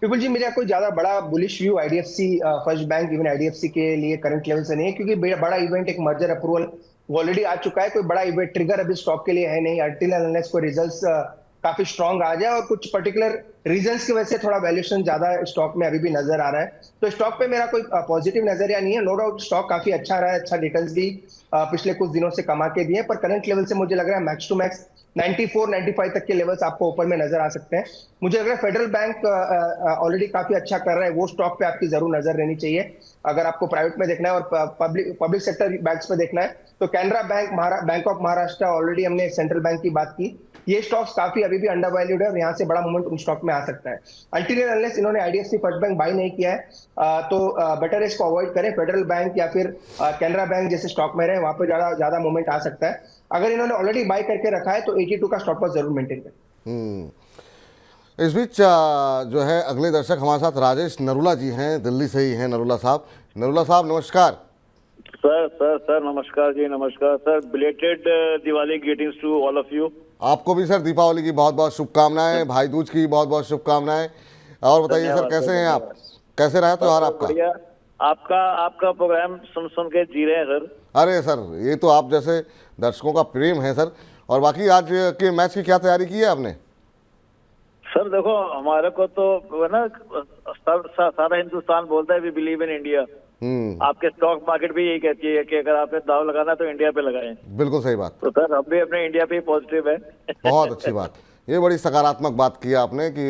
विपुल जी, मेरा कोई ज्यादा बड़ा bullish view IDFC first bank even IDFC के लिए करंट लेवल से नहीं है, क्योंकि बड़ा इवेंट एक मर्जर अप्रूवल ऑलरेडी आ चुका है। कोई बड़ा इवेंट ट्रिगर अभी स्टॉक के लिए है नहीं, अनटिल अनलेस कोई रिजल्ट्स काफी स्ट्रांग आ जाए और कुछ पर्टिकुलर रीजंस की वजह से थोड़ा वैल्यूएशन ज्यादा स्टॉक में अभी भी नजर आ रहा है। तो स्टॉक पे मेरा कोई पॉजिटिव नजरिया नहीं है। नो डाउट स्टॉक काफी अच्छा रहा है, अच्छा रिटर्न्स भी पिछले कुछ दिनों से कमा के दिए, पर करंट लेवल से मुझे लग रहा है मैक्स टू मैक्स 94-95 तक के लेवल्स आपको ऊपर में नजर आ सकते हैं। मुझे लग रहा है फेडरल बैंक ऑलरेडी काफी अच्छा कर रहा है, वो स्टॉक पे आपकी जरूर नजर रहनी चाहिए अगर आपको प्राइवेट में देखना है। और पब्लिक सेक्टर बैंक्स पे देखना है तो Canara bank, bank of Maharashtra, already हमने सेंट्रल बैंक की बात की, ये स्टॉक्स काफी अभी भी अंडर वैल्यूड है और यहाँ से बड़ा मूवमेंट उन स्टॉक में आ सकता है। अल्टील अनलेस इन्होंने आईडीएफसी फर्स्ट बैंक बाय नहीं किया है तो बेटर इसको अवॉइड करें, फेडरल बैंक या फिर कैनरा बैंक जैसे स्टॉक में रहे, वहां पर ज्यादा मूवमेंट आ सकता है। अगर इन्होंने ऑलरेडी बाय करके रखा है तो 82 का स्टॉप लॉस जरूर मेंटेन करें। इस बीच जो है अगले दर्शक हमारे साथ राजेश नरूला जी हैं, दिल्ली से ही हैं नरूला साहब। नरूला साहब नमस्कार। सर नमस्कार जी, नमस्कार sir. Belated Diwali greetings to all of you. आपको भी सर दीपावली की बहुत बहुत शुभकामनाएं, भाई दूज की बहुत बहुत शुभकामनाएं। और बताइए सर कैसे हैं आप, कैसे रहा त्योहार आपका? बढ़िया, आपका प्रोग्राम सुन के जी रहे हैं सर। अरे सर ये तो आप जैसे दर्शकों का प्रेम है सर। और बाकी आज के मैच की क्या तैयारी की है आपने? सर देखो, हमारे को तो ना सारा हिंदुस्तान बोलता है वी बिलीव इन इंडिया। आपके स्टॉक मार्केट भी यही कहती है कि अगर आपने दाव लगाना है तो इंडिया पे लगाएं। बिल्कुल सही बात। तो सर हम भी अपने इंडिया पे पॉजिटिव है। बहुत अच्छी बात, ये बड़ी सकारात्मक बात की आपने कि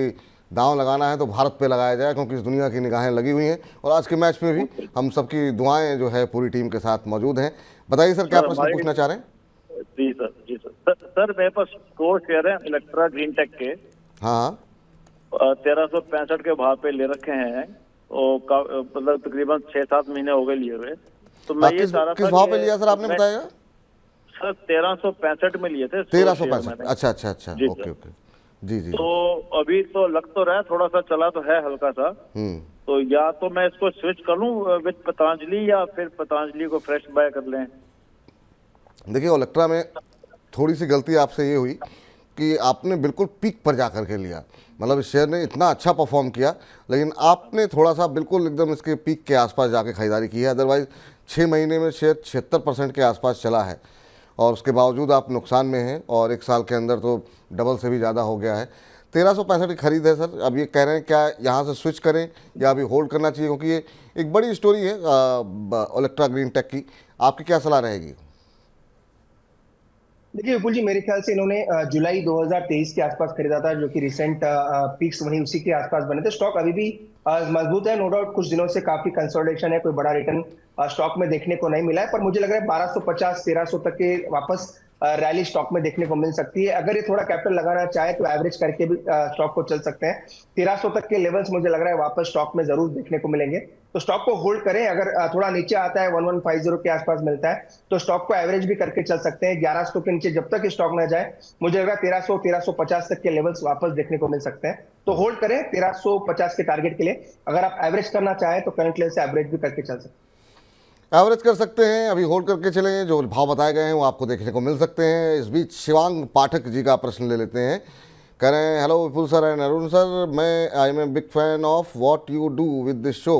दांव लगाना है तो भारत पे लगाया जाए, क्योंकि इस दुनिया की निगाहें लगी हुई हैं और आज के मैच में भी हम सबकी दुआएं जो है पूरी टीम के साथ मौजूद हैं। बताइए सर क्या प्रश्न पूछना चाह रहे हैं? जी सर। सर मेरे पास 4 शेयर है इलेक्ट्रा ग्रीन टेक के। हाँ 1365 के भाव पे ले रखे हैं और मतलब तकरीबन 6-7 महीने हो गए लिए हुए। तो मैं ये सारा किस भाव पे लिया सर आपने बताया? सर 1365 में लिए थे। 1365, अच्छा ओके जी। तो अभी तो लग तो रहा है, थोड़ा सा चला तो है हल्का सा। तो या तो मैं इसको स्विच कर लूं विद पतंजलि या फिर पतंजलि को फ्रेश बाय कर लें। देखिए इलेक्ट्रा में थोड़ी सी गलती आपसे ये हुई कि आपने बिल्कुल पीक पर जा कर के लिया, मतलब इस शेयर ने इतना अच्छा परफॉर्म किया लेकिन आपने थोड़ा सा बिल्कुल एकदम इसके पीक के आसपास जाके खरीदारी की है। अदरवाइज 6 महीने में शेयर 76% के आसपास चला है और उसके बावजूद आप नुकसान में हैं और 1 साल के अंदर तो डबल से भी ज़्यादा हो गया है। 1365 की खरीद है सर। अब ये कह रहे हैं क्या यहाँ से स्विच करें या अभी होल्ड करना चाहिए, क्योंकि ये एक बड़ी स्टोरी है इलेक्ट्रा ग्रीन टेक की, आपकी क्या सलाह रहेगी? देखिए विपुल जी, मेरे ख्याल से इन्होंने जुलाई 2023 के आसपास खरीदा था, जो कि रिसेंट पीक्स वहीं उसी के आसपास बने थे। स्टॉक अभी भी मजबूत है, नो डाउट कुछ दिनों से काफी कंसोलिडेशन है, कोई बड़ा रिटर्न स्टॉक में देखने को नहीं मिला है, पर मुझे लग रहा है 1250-1300 तक के वापस रैली स्टॉक में देखने को मिल सकती है। अगर ये थोड़ा कैपिटल लगाना चाहे तो एवरेज करके भी स्टॉक को चल सकते हैं। 1300 तक के लेवल्स मुझे लग रहा है वापस स्टॉक में जरूर देखने को मिलेंगे, तो स्टॉक को होल्ड करें। अगर थोड़ा नीचे आता है 1150 के आसपास मिलता है तो स्टॉक को एवरेज भी करके चल सकते हैं। 1100 के नीचे जब तक स्टॉक ना जाए मुझे लग रहा है 1300-1350 तक के लेवल्स वापस देखने को मिल सकते हैं, तो होल्ड करें 1350 के टारगेट के लिए। अगर आप एवरेज करना चाहें तो करंट लेवल से एवरेज भी करके चल सकते हैं। एवरेज कर सकते हैं, अभी होल्ड करके चलें, जो भाव बताए गए हैं वो आपको देखने को मिल सकते हैं। इस बीच शिवांग पाठक जी का प्रश्न ले लेते हैं। कह रहे हैं hello Vipul sir and Arun sir, मैं I am a big fan of what you do with this show.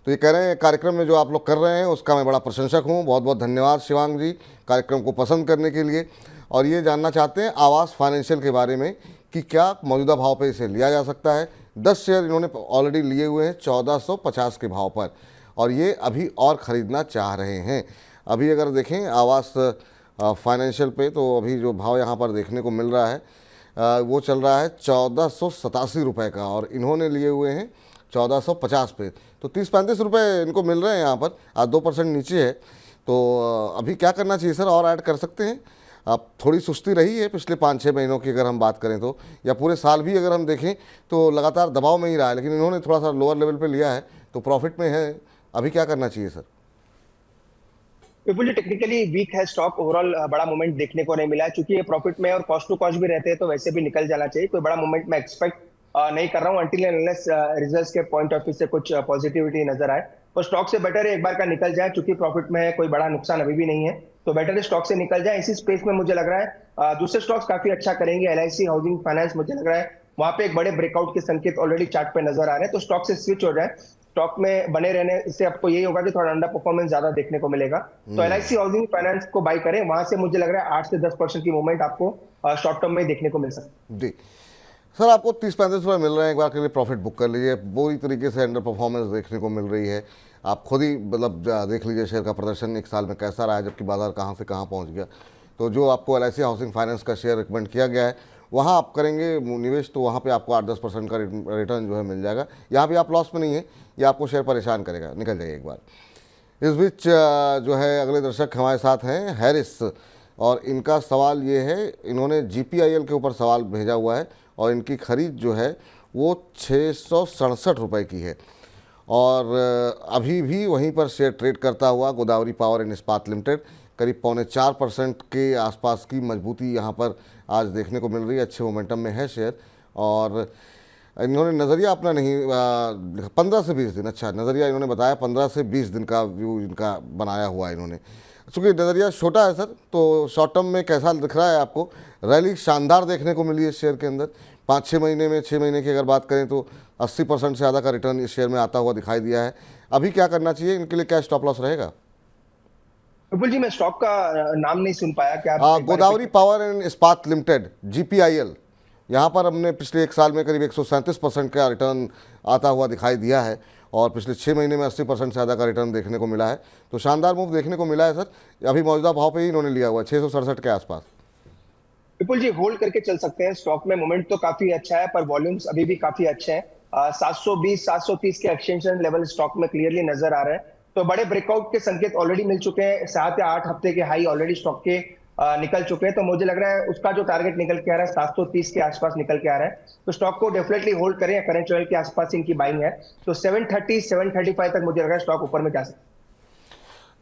तो ये कह रहे हैं कार्यक्रम में जो आप लोग कर रहे हैं उसका मैं बड़ा प्रशंसक हूँ। बहुत बहुत धन्यवाद शिवांग जी कार्यक्रम को पसंद करने के लिए। और ये जानना चाहते हैं आवास फाइनेंशियल के बारे में कि क्या मौजूदा भाव पर इसे लिया जा सकता है। 10 शेयर इन्होंने ऑलरेडी लिए हुए हैं 1450 के भाव पर और ये अभी और ख़रीदना चाह रहे हैं। अभी अगर देखें आवास फाइनेंशियल पे तो अभी जो भाव यहाँ पर देखने को मिल रहा है वो चल रहा है 1487 रुपये का और इन्होंने लिए हुए हैं 1450 पे, तो 30-35 रुपये इनको मिल रहे हैं यहाँ पर। आज 2% नीचे है, तो अभी क्या करना चाहिए सर, और ऐड कर सकते हैं अब थोड़ी सुस्ती रही है पिछले 5-6 महीनों की अगर हम बात करें तो, या पूरे साल भी अगर हम देखें तो लगातार दबाव में ही रहा है, लेकिन इन्होंने थोड़ा सा लोअर लेवल पे लिया है तो प्रॉफिट में है। अभी क्या करना चाहिए सर? विपुल जी, टेक्निकली वीक है स्टॉक, ओवरऑल बड़ा मूवमेंट देखने को नहीं मिला है। चूंकि ये प्रॉफिट में और कॉस्ट टू कॉस्ट भी रहते हैं तो वैसे भी निकल जाना चाहिए। कोई बड़ा मूवमेंट मैं एक्सपेक्ट नहीं कर रहा हूँ अंटिल अनलेस रिजल्ट्स के पॉइंट ऑफ व्यू से कुछ पॉजिटिविटी नजर आए। तो स्टॉक से बेटर है एक बार का निकल जाए, चूंकि प्रॉफिट में है, कोई बड़ा नुकसान अभी भी नहीं है, तो बेटर है स्टॉक से निकल जाए। इसी स्पेस में मुझे लग रहा है दूसरे स्टॉक्स काफी अच्छा करेंगे। LIC हाउसिंग फाइनेंस, मुझे लग रहा है वहां पे एक बड़े ब्रेकआउट के संकेत ऑलरेडी चार्ट पे नजर आ रहे हैं, तो स्टॉक से स्विच हो जाए। स्टॉक में बने रहने से आपको यही होगा कि थोड़ा अंडर परफॉर्मेंस ज्यादा देखने को मिलेगा। तो LIC हाउसिंग फाइनेंस को बाई करें, वहां से मुझे लग रहा है 8 से 10% की मूवमेंट आपको शॉर्ट टर्म में देखने को मिल सकता है। जी सर, आपको 30-35 रुपये मिल रहे हैं, एक बार के लिए प्रॉफिट बुक कर लीजिए। बुरी तरीके से अंडर परफॉर्मेंस देखने को मिल रही है, आप खुद ही मतलब देख लीजिए शेयर का प्रदर्शन एक साल में कैसा रहा है, जबकि बाजार कहाँ से कहाँ पहुँच गया। तो जो आपको LIC हाउसिंग फाइनेंस का शेयर रिकमेंड किया गया है वहाँ आप करेंगे निवेश, तो वहाँ पे आपको 8-10% का रिटर्न जो है मिल जाएगा। यहाँ भी आप लॉस में नहीं है, ये आपको शेयर परेशान करेगा, निकल जाइए एक बार। इस बीच जो है अगले दर्शक हमारे साथ हैं हैरिस, और इनका सवाल ये है, इन्होंने GPIL के ऊपर सवाल भेजा हुआ है और इनकी खरीद जो है वो 667 रुपये की है, और अभी भी वहीं पर शेयर ट्रेड करता हुआ गोदावरी पावर एंड इस्पात लिमिटेड करीब 3.25% के आसपास की मजबूती यहाँ पर आज देखने को मिल रही है। अच्छे मोमेंटम में है शेयर, और इन्होंने नज़रिया अपना नहीं 15 से 20 दिन, अच्छा नज़रिया इन्होंने बताया 15 से 20 दिन का व्यू इनका बनाया हुआ है इन्होंने। चूँकि नज़रिया छोटा है सर, तो शॉर्ट टर्म में कैसा दिख रहा है आपको? रैली शानदार देखने को मिली है शेयर के अंदर, 5-6 महीने में, 6 महीने की अगर बात करें तो 80% से ज़्यादा का रिटर्न इस शेयर में आता हुआ दिखाई दिया है। अभी क्या करना चाहिए, इनके लिए क्या स्टॉप लॉस रहेगा? विपुल जी, मैं स्टॉक का नाम नहीं सुन पाया, क्या आप गोदावरी पावर एंड इस्पात लिमिटेड GPIL, यहाँ पर हमने पिछले एक साल में करीब 137% का रिटर्न आता हुआ दिखाई दिया है, और पिछले 6 महीने में 80% से ज़्यादा का रिटर्न देखने को मिला है। तो शानदार मूव देखने को मिला है सर। अभी मौजूदा भाव पे ही इन्होंने लिया हुआ है 667 के आसपास। विपुल जी, होल्ड करके चल सकते हैं। स्टॉक में मोमेंट तो काफी अच्छा है, पर वॉल्यूम्स अभी भी काफी अच्छे हैं। 720-730 के एक्सटेंशन लेवल स्टॉक में क्लियरली नजर आ रहे हैं, तो बड़े ब्रेकआउट के संकेत ऑलरेडी मिल चुके हैं। 7 या 8 हफ्ते के हाई ऑलरेडी स्टॉक के निकल चुके हैं, तो मुझे लग रहा है उसका जो टारगेट निकल के आ रहा है 730 के आसपास निकल के आ रहा है, तो स्टॉक को डेफिनेटली होल्ड करें। करंट लेवल के आसपास इनकी बाइंग है, तो 730-735 तक मुझे लग रहा है स्टॉक ऊपर में जा सकता है।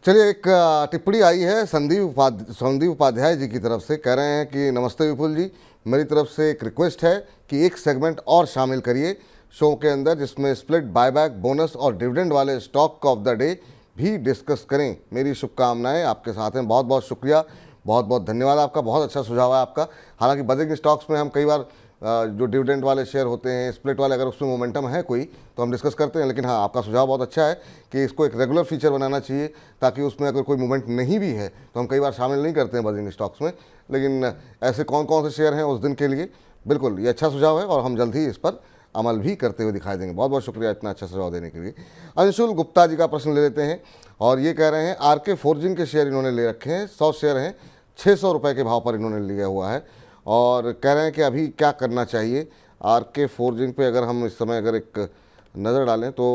चलिए, एक टिप्पणी आई है संदीप उपाध्याय जी की तरफ से, कह रहे हैं कि नमस्ते विपुल जी, मेरी तरफ से एक रिक्वेस्ट है कि एक सेगमेंट और शामिल करिए शो के अंदर, जिसमें स्प्लिट, बायबैक, बोनस और डिविडेंड वाले स्टॉक ऑफ द डे भी डिस्कस करें। मेरी शुभकामनाएं आपके साथ हैं। बहुत बहुत शुक्रिया, बहुत बहुत धन्यवाद आपका, बहुत अच्छा सुझाव है आपका। हालांकि बजटिंग स्टॉक्स में हम कई बार जो डिविडेंड वाले शेयर होते हैं, स्प्लिट वाले, अगर उसमें मोमेंटम है कोई तो हम डिस्कस करते हैं, लेकिन हाँ, आपका सुझाव बहुत अच्छा है कि इसको एक रेगुलर फीचर बनाना चाहिए, ताकि उसमें अगर कोई मूवमेंट नहीं भी है तो हम कई बार शामिल नहीं करते हैं बजटिंग स्टॉक्स में। लेकिन ऐसे कौन कौन से शेयर हैं उस दिन के लिए, बिल्कुल ये अच्छा सुझाव है और हम जल्द ही इस पर अमल भी करते हुए दिखाई देंगे। बहुत बहुत शुक्रिया इतना अच्छा सुझाव देने के लिए। अंशुल गुप्ता जी का प्रश्न ले लेते हैं, और ये कह रहे हैं RK फोर्जिंग के शेयर इन्होंने ले रखे हैं, 100 शेयर हैं, 600 रुपये के भाव पर इन्होंने लिया हुआ है, और कह रहे हैं कि अभी क्या करना चाहिए। RK फोर्जिंग पे अगर हम इस समय अगर एक नज़र डालें तो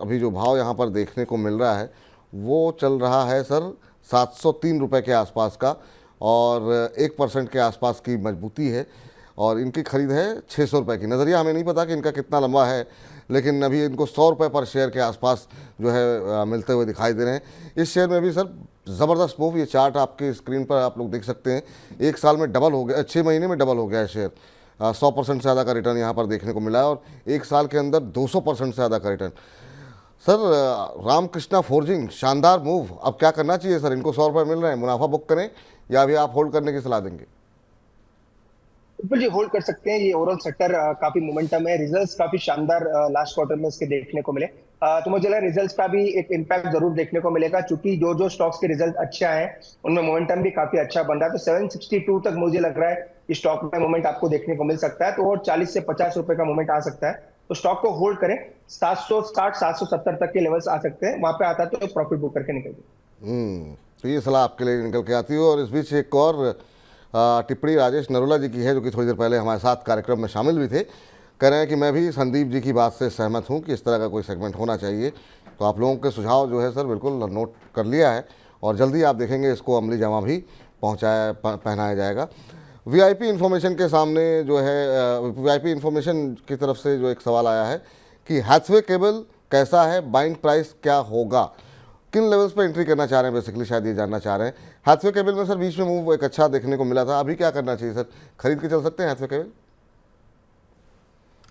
अभी जो भाव यहाँ पर देखने को मिल रहा है वो चल रहा है सर 703 रुपये के आसपास का, और 1% के आसपास की मजबूती है, और इनकी खरीद है 600 रुपये की। नज़रिया हमें नहीं पता कि इनका कितना लंबा है, लेकिन अभी इनको 100 रुपये पर शेयर के आसपास जो है मिलते हुए दिखाई दे रहे हैं। इस शेयर में भी सर ज़बरदस्त मूव, ये चार्ट आपके स्क्रीन पर आप लोग देख सकते हैं, एक साल में डबल हो गया, 6 महीने में डबल हो गया है शेयर। 100% से ज़्यादा का रिटर्न यहाँ पर देखने को मिला है, और एक साल के अंदर 200% से ज़्यादा का रिटर्न। सर रामकृष्णा फोर्जिंग, शानदार मूव, अब क्या करना चाहिए सर? इनको 100 रुपये मिल रहे हैं, मुनाफा बुक करें या अभी आप होल्ड करने की सलाह देंगे? बिल्कुल जी, होल्ड कर सकते हैं। ये ओवरऑल सेक्टर काफी मोमेंटम है, रिजल्ट्स काफी शानदार लास्ट क्वार्टर में इसके देखने को मिले, तो मुझे लग रहा है रिजल्ट्स का भी एक इम्पैक्ट जरूर देखने को मिलेगा, क्योंकि जो जो स्टॉक्स के रिजल्ट अच्छे आए हैं उनमें मोमेंटम भी काफी अच्छा बन रहा है। तो 762 तक मुझे लग रहा है इस स्टॉक में मोमेंट आपको देखने को मिल सकता है, तो और 40 से 50 रुपए का मोमेंट आ सकता है, तो स्टॉक को होल्ड करें। 760-770 तक के लेवल्स आ सकते हैं, वहां पे आता है तो प्रॉफिट बुक करके निकल। तो ये सलाह आपके लिए निकल के आती है। और इस बीच एक और टिप्पणी राजेश नरोला जी की है, जो कि थोड़ी देर पहले हमारे साथ कार्यक्रम में शामिल भी थे। कह रहे हैं कि मैं भी संदीप जी की बात से सहमत हूं कि इस तरह का कोई सेगमेंट होना चाहिए। तो आप लोगों के सुझाव जो है सर बिल्कुल नोट कर लिया है, और जल्दी आप देखेंगे इसको अमली जामा भी पहनाया जाएगा। वीआईपी इन्फॉर्मेशन के सामने जो है वीआईपी इन्फॉर्मेशन की तरफ से जो एक सवाल आया है कि हैथवे केबल कैसा है, बाइंग प्राइस क्या होगा, किन लेवल्स पर एंट्री करना चाह रहे हैं, बेसिकली शायद ये जानना चाह रहे हैं। हैथवे केबल में सर बीच में मूव एक अच्छा देखने को मिला था, अभी क्या करना चाहिए सर, खरीद के चल सकते हैं हैथवे केबल?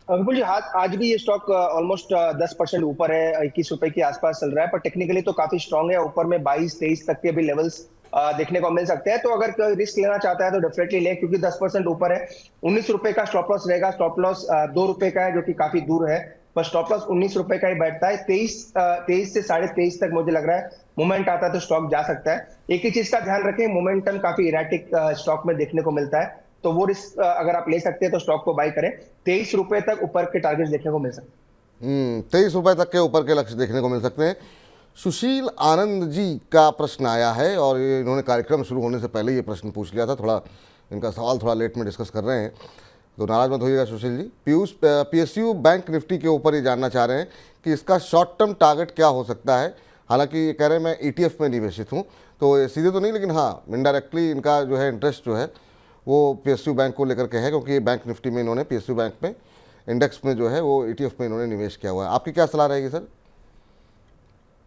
विपुल जी, आज भी ये स्टॉक ऑलमोस्ट 10% ऊपर है, 21 रुपए के आसपास चल रहा है, पर टेक्निकली तो काफी स्ट्रांग है, ऊपर में 22-23 तक के भी लेवल्स देखने को मिल सकते हैं। तो अगर कोई रिस्क लेना चाहता है तो डेफिनेटली ले, क्योंकि 10% ऊपर है। 19 रुपए का स्टॉप लॉस रहेगा, स्टॉप लॉस 2 रुपए का है जो कि काफी दूर है, पर स्टॉप लॉस 19 रुपए का ही बैठता है। 23 से 23.5 तक मुझे लग रहा है मोमेंट आता है तो स्टॉक जा सकता है। एक ही चीज का ध्यान रखें, मोमेंटम काफी इरेटिक स्टॉक में देखने को मिलता है, तो वो रिस्क अगर आप ले सकते हैं तो स्टॉक को बाय करें। 23 रुपए तक ऊपर के टारगेट देखने को मिल सकते हैं। 23 रुपए तक के ऊपर के लक्ष्य देखने को मिल सकते हैं। सुशील आनंद जी का प्रश्न आया है और इन्होंने कार्यक्रम शुरू होने से पहले ये प्रश्न पूछ लिया था, थोड़ा इनका सवाल थोड़ा लेट में डिस्कस कर रहे हैं, तो नाराज मत होइएगा Sushil ji. PSU bank Nifty के ऊपर ये जानना चाह रहे हैं कि इसका शॉर्ट टर्म टारगेट क्या हो सकता है। हालांकि ये कह रहे हैं मैं ETF में निवेशित हूँ, तो ये सीधे तो नहीं, लेकिन हाँ इनडायरेक्टली इनका जो है इंटरेस्ट जो है वो पीएसयू बैंक को लेकर के है, क्योंकि ये बैंक निफ्टी में इन्होंने पीएसयू बैंक में इंडेक्स में जो है वो ETF में इन्होंने निवेश किया हुआ है। आपकी क्या सलाह रहेगी सर?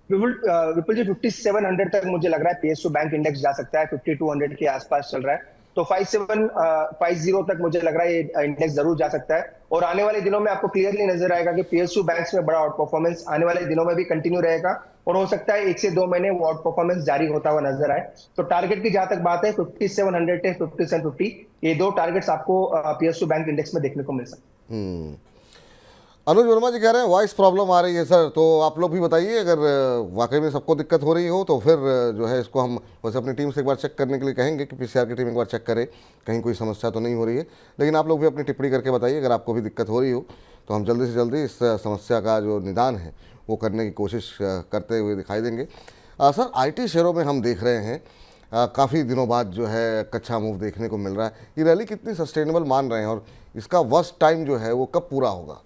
विपुल जी, 5700 तक मुझे लग रहा है पीएसयू बैंक इंडेक्स जा सकता है, 5200 के आसपास चल रहा है, तो 5750 तक मुझे लग रहा है ये इंडेक्स जरूर जा सकता है। और आने वाले दिनों में आपको क्लियरली नजर आएगा कि पीएसयू बैंक्स में बड़ा आउट परफॉर्मेंस आने वाले दिनों में भी कंटिन्यू रहेगा, और हो सकता है 1 से 2 महीने वो आउट परफॉर्मेंस जारी होता हुआ नजर आए। तो टारगेट की जहां तक बात है 5700 से 5750, ये दो टारगेट्स आपको पीएसयू बैंक इंडेक्स में देखने को मिल सकते हैं। अनुज वर्मा जी कह रहे हैं वॉइस प्रॉब्लम आ रही है सर, तो आप लोग भी बताइए, अगर वाकई में सबको दिक्कत हो रही हो तो फिर जो है इसको हम वैसे अपनी टीम से एक बार चेक करने के लिए कहेंगे कि PCR की टीम एक बार चेक करे कहीं कोई समस्या तो नहीं हो रही है। लेकिन आप लोग भी अपनी टिप्पणी करके बताइए अगर आपको भी दिक्कत हो रही हो, तो हम जल्दी से जल्दी इस समस्या का जो निदान है वो करने की कोशिश करते हुए दिखाई देंगे। सर IT शेयरों में हम देख रहे हैं काफ़ी दिनों बाद जो है एक अच्छा मूव देखने को मिल रहा है, ये रैली कितनी सस्टेनेबल मान रहे हैं और इसका वर्स्ट टाइम जो है वो कब पूरा होगा?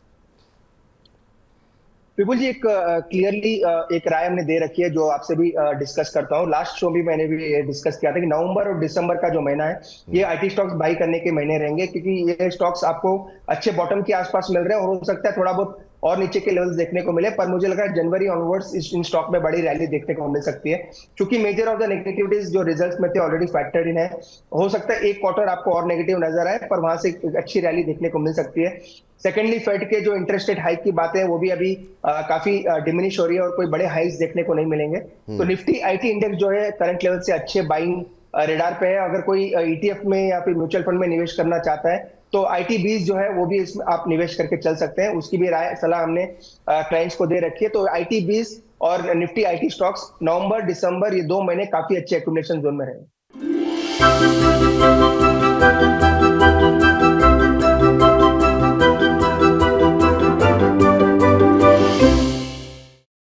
विपुल जी, एक क्लियरली एक राय हमने दे रखी है जो आपसे भी डिस्कस करता हूँ। लास्ट शो भी मैंने भी ये डिस्कस किया था कि नवंबर और दिसंबर का जो महीना है ये IT स्टॉक्स बाई करने के महीने रहेंगे, क्योंकि ये स्टॉक्स आपको अच्छे बॉटम के आसपास मिल रहे हैं और हो सकता है थोड़ा बहुत और नीचे के लेवल्स देखने को मिले, पर मुझे लगा जनवरी ऑनवर्ड्स इन स्टॉक में बड़ी रैली देखने को मिल सकती है, क्योंकि मेजर ऑफ द नेगेटिविटीज जो रिजल्ट्स में थे ऑलरेडी फैक्टर्ड इन है। हो सकता है एक क्वार्टर आपको और नेगेटिव नजर आए, पर वहां से एक अच्छी रैली देखने को मिल सकती है। सेकेंडली, फेड के जो इंटरेस्ट रेट हाइक की बातें हैं वो भी अभी काफी डिमिनिश हो रही है और कोई बड़े हाइक्स देखने को नहीं मिलेंगे। तो निफ्टी IT इंडेक्स जो है करंट लेवल से अच्छे बाइंग रेडार पे है। अगर कोई ETF में या फिर म्यूचुअल फंड में निवेश करना चाहता है तो IT20 जो है वो भी इसमें आप निवेश करके चल सकते हैं, उसकी भी राय सलाह हमने क्लाइंट्स को दे रखी है। तो IT20 और निफ्टी IT स्टॉक्स नवंबर दिसंबर ये 2 महीने काफी अच्छे एक्यूमुलेशन जोन में रहे।